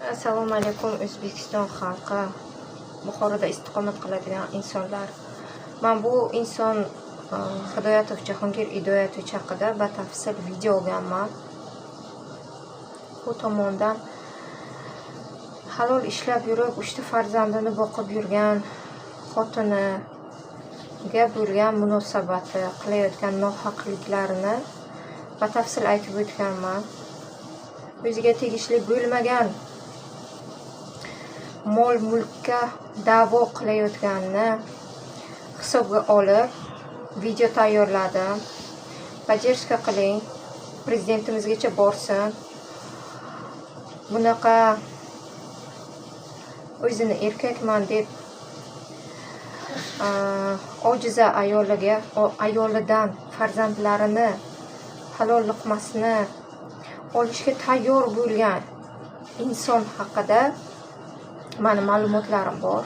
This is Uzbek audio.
Assalomu alaykum O'zbekiston xalqi, Buxoroda istiqomat qiladigan insonlar. Men bu inson Hidoyatov Jahongir Hidoyatovich haqida batafsil video olganman. U tomonidan halol ishlab yurib, 3 ta farzandini boqib yurgan xotiniga bo'lgan munosabati, qilayotgan nohaqliklarini batafsil aytib o'tganman. O'ziga tegishli bo'lmagan mol mulkka da'vo qilayotganini hisobga olib video tayyorladim. Поддержка qiling, prezidentimizgacha borsin. Bunaqa o'zini erkakman deb ojiza ayolidan farzandlarini halol luqmasini olishga tayyor bo'lgan inson haqida mani ma'lumotlarim bor.